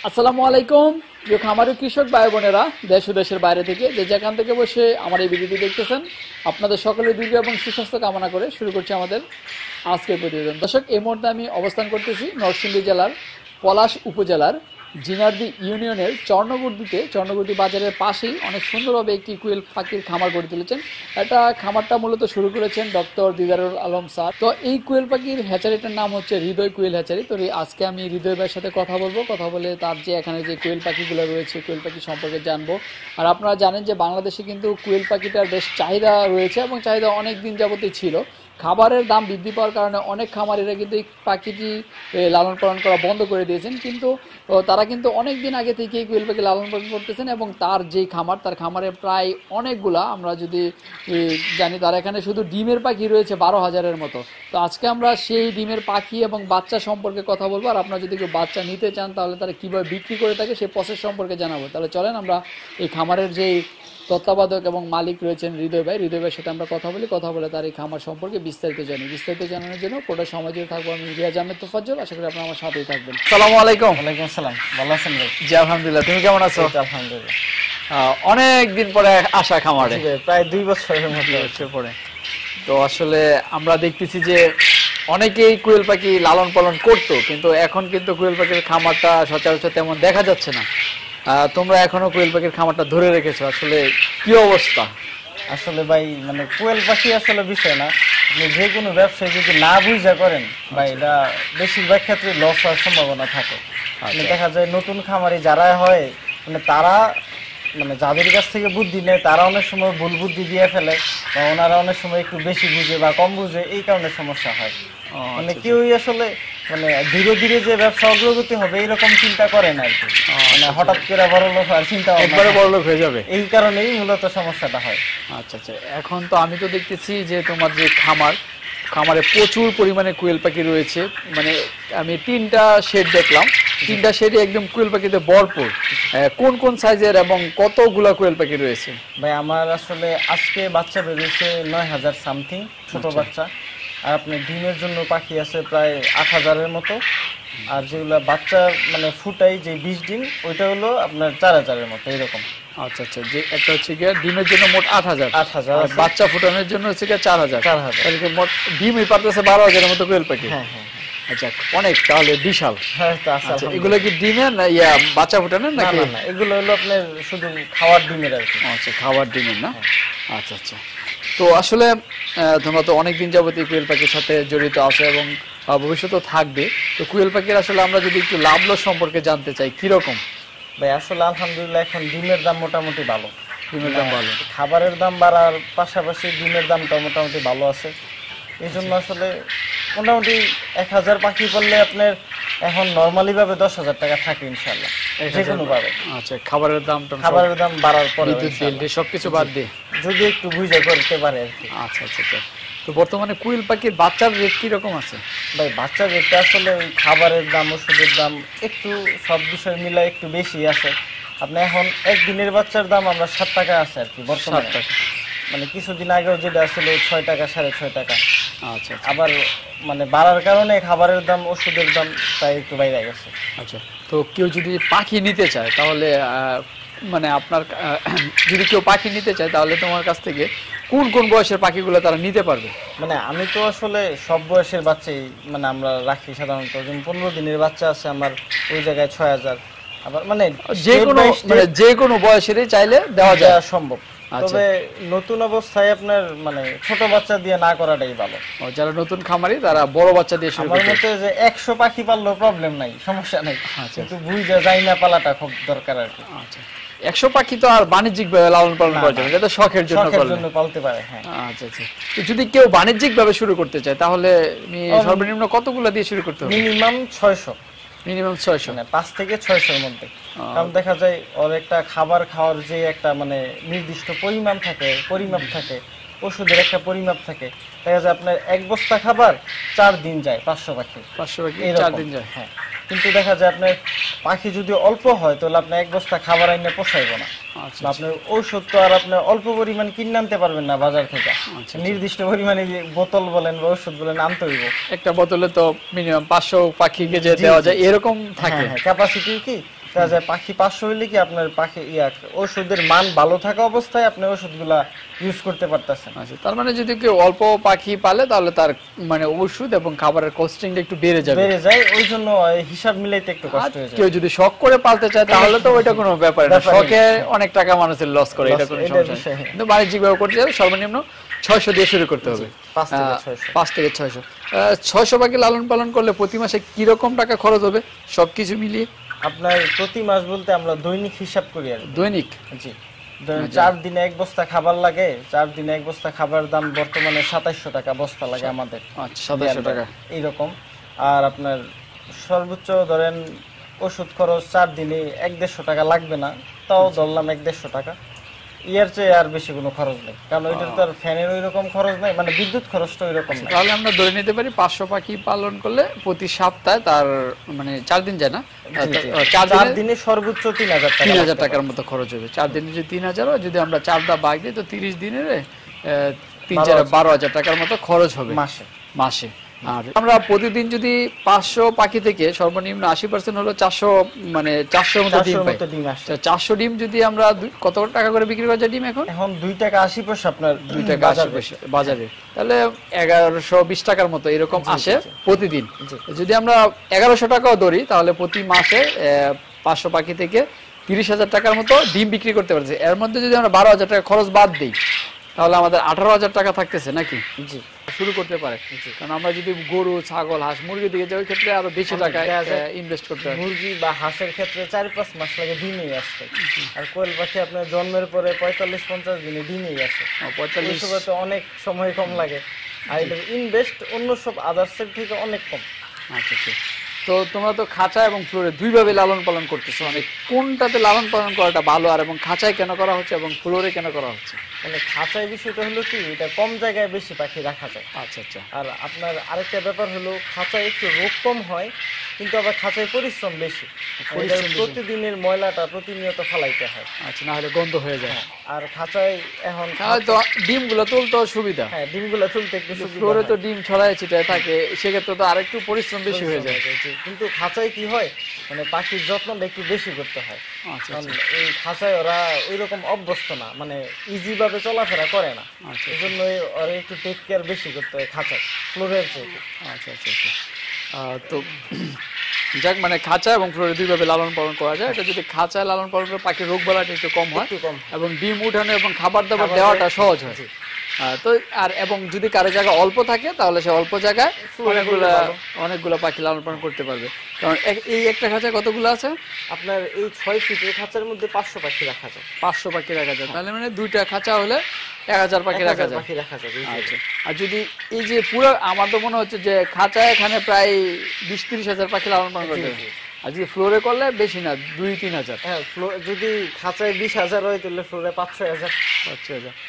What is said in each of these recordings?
আসসালামু আলাইকুম প্রিয় খামারি কৃষক ভাই বোনেরা দেশ ও দেশের বাইরে থেকে যে যেখান থেকে বসে আমার এই ভিডিওটি দেখতেছেন আপনাদের সকলের দীর্ঘ এবং সুস্বাস্থ্য কামনা করে শুরু করছি আমাদের আজকের প্রতিবেদন। দর্শক, এই মুহূর্তে আমি অবস্থান করতেছি নরসিংদী জেলার পলাশ উপজেলার জিনারদি ইউনিয়নের চর্ণগুর্দি বাজারের পাশেই অনেক সুন্দরভাবে একটি কুয়েল পাখির খামার গড়ে তুলেছেন। এটা খামারটা মূলত শুরু করেছেন ডক্টর দিদারুল আলম স্যার। তো এই কুয়েল পাখির হ্যাচারিটার নাম হচ্ছে হৃদয় কুয়েল হ্যাচারি। তো আজকে আমি হৃদয় ভাইয়ের সাথে কথা বলে তার যে এখানে যে কুয়েল পাখিগুলো রয়েছে কুয়েল পাখি সম্পর্কে জানবো। আর আপনারা জানেন যে বাংলাদেশে কিন্তু কুয়েল পাখিটার বেশ চাহিদা রয়েছে এবং চাহিদা অনেক দিন যাবতই ছিল। খাবারের দাম বৃদ্ধি পাওয়ার কারণে অনেক খামারিরা কিন্তু এই পাখিটি লালন পালন করা বন্ধ করে দিয়েছেন, কিন্তু তারা কিন্তু অনেক দিন আগে থেকেই কুয়েল পাখি লালন পালন করতেছেন এবং তার যেই খামার তার খামারে প্রায় অনেকগুলা আমরা যদি জানি তার এখানে শুধু ডিমের পাখি রয়েছে 12,000-এর মতো। তো আজকে আমরা সেই ডিমের পাখি এবং বাচ্চা সম্পর্কে কথা বলবো। আর আপনারা যদি কেউ বাচ্চা নিতে চান তাহলে তারা কীভাবে বিক্রি করে থাকে সেই প্রসেস সম্পর্কে জানাবো। তাহলে চলেন আমরা এই খামারের যেই তত্ত্বাবধায়ক এবং মালিক রয়েছেন হৃদয় ভাইয়ের সাথে আমরা কথা বলে তার এই খামার সম্পর্কে বিস্তারিত জানানোর জন্য পুরো সময় জুড়ে থাকবো আমি রিয়াজ আহমেদ তোফাজ্জল। আশা করি আপনারা আমার সাথেই থাকবেন। আসসালামু আলাইকুম। ওয়ালাইকুম আসসালাম। ভালো আছেন ভাই? জি আলহামদুলিল্লাহ, তুমি কেমন আছো? আলহামদুলিল্লাহ। অনেক দিন পরে আসা খামারে, প্রায় 2 বছরের মতো পরে। তো আসলে আমরা দেখতেছি যে অনেকেই কুয়েল পাখি লালন পালন করতো, কিন্তু এখন কিন্তু কুয়েল পাখির খামারটা সচরাচর তেমন দেখা যাচ্ছে না। তোমরা এখনো কোয়েল পাখির খামারটা ধরে রেখেছো, আসলে কি অবস্থা? আসলে ভাই মানে কোয়েল পাখি আসলে বিষয় না, আপনি যে কোনো ব্যবসায় যদি না বুঝা করেন ভাই এটা বেশিরভাগ ক্ষেত্রে লস হওয়ার সম্ভাবনা থাকে। মানে দেখা যায় নতুন খামারি যারা হয় মানে তারা মানে যাদের কাছ থেকে বুদ্ধি নেয় তারা অনেক সময় ভুল বুদ্ধি দিয়ে ফেলে বা ওনারা অনেক সময় একটু বেশি বুঝে বা কম বুঝে, এই কারণে সমস্যা হয়। মানে কেউই আসলে মানে ধীরে ধীরে যে ব্যবসা অগ্রগতি হবে এইরকম চিন্তা করে না আর কি। মানে হঠাৎ করে বড় লোক আর চিন্তা একবারে বড় লোক হয়ে যাবে, এই কারণেই মূলত সমস্যাটা হয়। আচ্ছা আচ্ছা, এখন তো আমি তো দেখতেছি যে তোমার যে খামারে প্রচুর পরিমাণে কোয়েল পাখি রয়েছে। মানে আমি 3টা শেড দেখলাম, 3টা শেডে একদম কোয়েল পাখিতে ভরপুর। কোন কোন সাইজের এবং কতগুলা কোয়েল পাখি রয়েছে? ভাই আমার আসলে আজকে বাচ্চা বেরিয়েছে 9,000 সামথিং ছোট বাচ্চা। আর আপনি ডিমের জন্য পাখি আছে প্রায় 8,000-এর মতো। আর যেগুলো বাচ্চা মানে ফুটাই যে 20 ডিম ওইটা হলো আপনার 4,000-এর মতো এরকম। আচ্ছা আচ্ছা, যে একটা হচ্ছে গিয়ে ডিমের জন্য মোট 8,000, বাচ্চা ফুটানোর জন্য হচ্ছে গিয়ে 4,000। তাহলে মোট ডিমই পারতেছে 12,000-এর মতো কোয়েল পাখি। হ্যাঁ হ্যাঁ, আচ্ছা অনেক, তাহলে বিশাল। হ্যাঁ এগুলো কি ডিমের না বাচ্চা ফুটানোর নাকি? না, এগুলো হলো আপনার শুধু খাওয়ার ডিমের আর কি। আচ্ছা, খাওয়ার ডিমের না? আচ্ছা আচ্ছা। তো আসলে তোমরা তো অনেকদিন যাবতীয় কোয়েল পাখির সাথে জড়িত আছো এবং ভবিষ্যতেও থাকবে। তো কোয়েল পাখির আসলে আমরা যদি একটু লাভ লস সম্পর্কে জানতে চাই, কিরকম? ভাই আসলে আলহামদুলিল্লাহ এখন ডিমের দাম মোটামুটি ভালো। ডিমের দাম ভালো, খাবারের দাম বাড়ার পাশাপাশি ডিমের দামটা মোটামুটি ভালো আছে। এই জন্য আসলে মোটামুটি 1,000 পাখি করলে আপনার এখন নর্মালি ভাবে 10,000 টাকা থাকে ইনশাল্লাহ যে কোনো ভাবে। আচ্ছা, খাবারের দাম বাড়ার পরে সবকিছু বাদ দিয়ে যদি একটু বুঝে করতে পারে আর কি। আচ্ছা আচ্ছা আচ্ছা। তো বর্তমানে কোয়েল পাখির বাচ্চার রেট কিরকম আছে? ভাই বাচ্চার রেটটা আসলে খাবারের দাম ওষুধের দাম একটু সব বিষয় মিলে একটু বেশি আছে। আপনি এখন একদিনের বাচ্চার দাম আমরা 7 টাকা আছে আর কি বর্তমানে। 7 টাকা, মানে কিছুদিন আগেও যেটা আসলে 6 টাকা 6.5 টাকা। আচ্ছা, আবার মানে বাড়ার কারণে খাবারের দাম ওষুধের দাম তাই একটু বাইরে গেছে। আচ্ছা, তো কেউ যদি পাখি নিতে চায় তাহলে মানে আপনার যদি কেউ পাখি নিতে চায় তাহলে তোমার কাছ থেকে কোন কোন বয়সের পাখিগুলো তারা নিতে পারবে? মানে আমি তো আসলে সব বয়সের বাচ্চাই মানে আমরা রাখি সাধারণত। যেমন 15 দিনের বাচ্চা আছে আমার ওই জায়গায় 6,000। আবার মানে যে কোনো বয়সেরই চাইলে দেওয়া যায় সম্ভব। তবে নতুন অবস্থায় আপনার মানে ছোট বাচ্চা দিয়ে না করাটাই ভালো। যারা নতুন খামারি তারা বড় বাচ্চা দিয়ে শুরু করতে। আমার মতে যে 100 পাখি পাললেও প্রবলেম নাই, সমস্যা নাই, কিন্তু বুঝে যায় না পালাটা খুব দরকার আর কি। আচ্ছা, 100 পাখি তো আর বাণিজ্যিক ভাবে লালন পালন করা যায় না, এটা তো শখের জন্য পালতে পারে। হ্যাঁ, আচ্ছা আচ্ছা। তো যদি কেউ বাণিজ্যিক ভাবে শুরু করতে চায় তাহলে সর্বনিম্ন কতগুলো দিয়ে শুরু করতে হবে? মিনিমাম 600। মিনিমাম 600, মানে 5 থেকে 600-এর মধ্যে। কারণ দেখা যায় ওর একটা খাবার খাওয়ার যে একটা মানে নির্দিষ্ট পরিমাপ থাকে, ওষুধের একটা পরিমাপ থাকে। দেখা যায় আপনার 1 বস্তা খাবার 4 দিন যায় 500 পাখি 4 দিন যায়। হ্যাঁ, কিন্তু দেখা যায় আপনার পাখি যদি অল্প হয় তাহলে আপনি 1 বস্তা খাবার আইনে পোষাইব না। আপনার ঔষধ তো আর আপনি অল্প পরিমাণ কিনে আনতে পারবেন না বাজার থেকে। নির্দিষ্ট পরিমাণে বোতল বলেন বা ওষুধ বলেন আনতে হইব। একটা বোতলে তো মিনিমাম 500 পাখিকে যে দেওয়া যায় এরকম থাকে। হ্যাঁ, ক্যাপাসিটি কি দেখা যায় পাখি 500 হইলে কি আপনার পাখি ওষুধের মান ভালো থাকা অবস্থায় আপনি ওষুধগুলা ইউজ করতে পারতেছেন। আচ্ছা, তার মানে যদি কেউ অল্প পাখি পালে তাহলে তার মানে ওষুধ এবং খাবারের কস্টিংটা একটু বেড়ে যায়, ওই জন্য হিসাব মিলাইতে একটু কষ্ট হয়ে যায়। কেউ যদি শখ করে পালতে চায় তাহলে তো ওইটা কোনো ব্যাপার না, শখে অনেক টাকা মানুষের লস করে, এটা কোনো সমস্যা নেই। কিন্তু বাণিজ্যিকভাবে করতে গেলে সর্বনিম্ন 600 দিয়ে শুরু করতে হবে, 5 থেকে 600। 600 পাখি লালন পালন করলে প্রতি মাসে কি রকম টাকা খরচ হবে সবকিছু মিলিয়ে? আপনার প্রতি মাস বলতে আমরা দৈনিক হিসাব করি আর দৈনিক। জি, 4 দিনে 1 বস্তা খাবার লাগে, 4 দিনে 1 বস্তা খাবার দাম বর্তমানে 2700 টাকা বস্তা লাগে আমাদের। আচ্ছা, 2700 টাকা এইরকম। আর আপনার সর্বোচ্চ ধরেন ওষুধ খরচ 4 দিনে 1-150 টাকা লাগবে না, তাও ধরলাম 1-150 টাকা। ইয়ার চেয়ে আর বেশি কোনো খরচ নেই, কারণ ওইটার তো আর ফ্যানের ওই রকম খরচ নাই, মানে বিদ্যুৎ খরচটা ওই রকম না। তাহলে আমরা ধরে নিতে পারি 500 পাখি পালন করলে প্রতি সপ্তাহে তার মানে 4 দিন যায় না, 4 দিনে সর্বোচ্চ 3000 টাকার মতো খরচ হবে। 4 দিনে যদি 3000 হয়, যদি আমরা 4 দা ভাগ দিই তো 30 দিনের 3-4-12,000 টাকার মতো খরচ হবে মাসে। আর আমরা প্রতিদিন যদি 500 পাখি থেকে সর্বনিম্ন 80% হলো 400, মানে 400 মতো ডিম পাই। 400 ডিম যদি আমরা কত টাকা করে বিক্রি করা যায় ডিম এখন 2 টাকা 80 পয়সা আপনার 2 টাকা 80 পয়সা বাজারে, তাহলে 1120 টাকার মতো এরকম আসে প্রতিদিন। যদি আমরা 1100 টাকাও ধরি তাহলে প্রতি মাসে 500 পাখি থেকে 30,000 টাকার মতো ডিম বিক্রি করতে পারছি। এর মধ্যে যদি আমরা 12,000 টাকা খরচ বাদ দিই তাহলে আমাদের 18,000 টাকা থাকতেছে নাকি? জি, শুরু করতে পারে। কারণ আমরা যদি গরু, ছাগল, হাঁস, মুরগি দিকে যাই ওই ক্ষেত্রে আরো বেশি টাকা ইনভেস্ট করতে হয়। মুরগি বা হাঁসের ক্ষেত্রে 4-5 মাস লাগে ডিমেই আসতে, আর কোয়েল পাখি আপনার জন্মের পরে 45-50 দিনে ডিমেই আসে। 45 তো অনেক সময় কম লাগে, আর এটা ইনভেস্ট অন্য সব আদার্সের থেকে অনেক কম। আচ্ছা আচ্ছা। তো তোমরা তো খাঁচা এবং ফ্লোরে দুইভাবে লালন পালন করতেছো, মানে কোনটাতে লালন পালন করাটা ভালো, আর এবং খাঁচায় কেন করা হচ্ছে এবং ফ্লোরে কেন করা হচ্ছে? মানে খাঁচায় বিষয়টা হলো কি, এটা কম জায়গায় বেশি পাখি রাখা যায়। আচ্ছা আচ্ছা। আর আপনার আরেকটা ব্যাপার হলো খাঁচায় একটু রোগ কম হয়, কিন্তু আবার খাঁচায় পরিশ্রম বেশি, প্রতিদিনের ময়লাটা প্রতিনিয়ত ফালাইতে হয়। আচ্ছা, না হলে গন্ধ হয়ে যায়। আর খাঁচায় এখন তো ডিমগুলো তুলতে সুবিধা। হ্যাঁ, ডিমগুলো তুলতে একটু সুবিধা। ফ্লোরে তো ডিম ছড়ায় ছিটায় থাকে, সেক্ষেত্রে তো আরেকটু পরিশ্রম বেশি হয়ে যায়। কিন্তু খাঁচায় কি হয়, মানে পাখির যত্নটা একটু বেশি করতে হয়। এই খাঁচায় ওরা ওই রকম অভ্যস্ত না, মানে ইজি ভাবে চলাফেরা করে না, এই জন্য ওরা একটু টেক কেয়ার বেশি করতে হয় খাঁচায়, ফ্লোরের চেয়ে। আচ্ছা আচ্ছা আচ্ছা। তো যাক, মানে খাঁচা এবং ফ্লোরে দুইভাবে লালন পালন করা যায়। এটা যদি খাঁচায় লালন পালন করে পাখির রোগ বালাটা একটু কম হয় এবং ডিম উঠানো এবং খাবার দাবার দেওয়াটা সহজ হয়। তো আর এবং যদি কারো জায়গা অল্প থাকে তাহলে সে অল্প জায়গায় অনেকগুলো পাখি লালন পালন করতে পারবে। কারণ এই একটা খাঁচা কতগুলো আছে আপনার? এই 6 ফিটের খাঁচার মধ্যে 500 পাখি রাখা যায়। 500 পাখি রাখা যায়, তাহলে মানে 2টা খাঁচা হলে 1000 পাখি রাখা যায়। আচ্ছা, আর যদি এই যে পুরো, আমার তো মনে হচ্ছে যে খাঁচা এখানে প্রায় 20-30 হাজার পাখি লালন পালন করতে হবে, আর যদি ফ্লোরে করলে বেশি না 2-3 হাজার। হ্যাঁ, যদি খাঁচায় 20,000 হয় তাহলে ফ্লোরে 5-6 হাজার।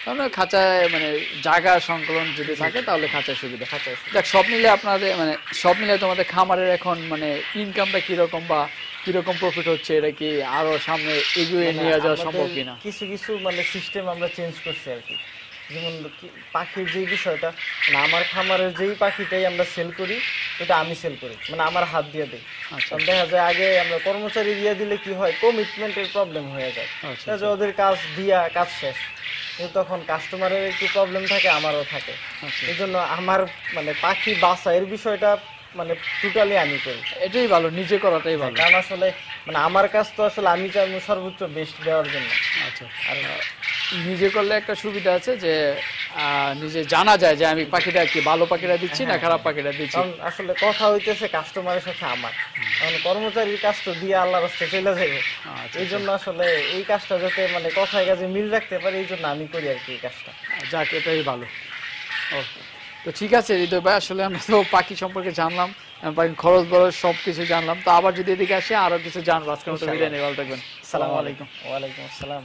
তাহলে খাঁচায় মানে জায়গা সংকলন যদি থাকে তাহলে খাঁচায় সুবিধা। দেখ, সব মিলে আপনাদের মানে সব মিলে তোমাদের খামারের এখন মানে ইনকামটা কিরকম বা কিরকম প্রফিট হচ্ছে, এটা কি আরো সামনে এগিয়ে নিয়ে যাওয়া সম্ভব কিনা? কিছু কিছু মানে সিস্টেম আমরা চেঞ্জ করছি আর কি। যেমন পাখির যে বিষয়টা, মানে আমার খামারের যেই পাখিটাই আমরা সেল করি ওটা আমি সেল করি, মানে আমার হাত দিয়ে দিই। দেখা যায় আগে আমরা কর্মচারী দিয়ে দিলে কি হয়, কমিটমেন্টের প্রবলেম হয়ে যায়, ওদের কাজ দিয়া কাজ শেষ, কিন্তু তখন কাস্টমারের একটু প্রবলেম থাকে, আমারও থাকে। এই জন্য আমার মানে পাখি বাছাইয়ের বিষয়টা মানে টোটালি আমি করি। এটাই ভালো, নিজে করাটাই ভালো, কারণ আসলে মানে আমার কাজ তো আসলে আমি চাইবো সর্বোচ্চ বেস্ট দেওয়ার জন্য। আচ্ছা, আর নিজে করলে একটা সুবিধা আছে যে নিজে জানা যায় যে আমি পাখিটা কি ভালো পাখিটা দিচ্ছি না খারাপ পাখিটা দিচ্ছি। আসলে কথা হইতেছে কাস্টমারের সাথে আমার, কারণ কর্মচারীর কাজ তো দিয়ে আল্লাহর রাস্তায় চলে যাবে। এই জন্য আসলে এই কাজটা যাতে মানে কথায় কাজে মিল রাখতে পারে, এই জন্য আমি করি আর কি এই কাজটা। যাক, এটাই ভালো। তো ঠিক আছে হৃদয় ভাই, আসলে আমরা তো পাখি সম্পর্কে জানলাম, পাখি খরচ বরচ সবকিছু জানলাম। তো আবার যদি এদিকে আসে আরো কিছু জানবো। আজকের মতো বিদায় নেই, ভালো থাকবেন। আসসালামু আলাইকুম। ওয়ালাইকুম আসসালাম।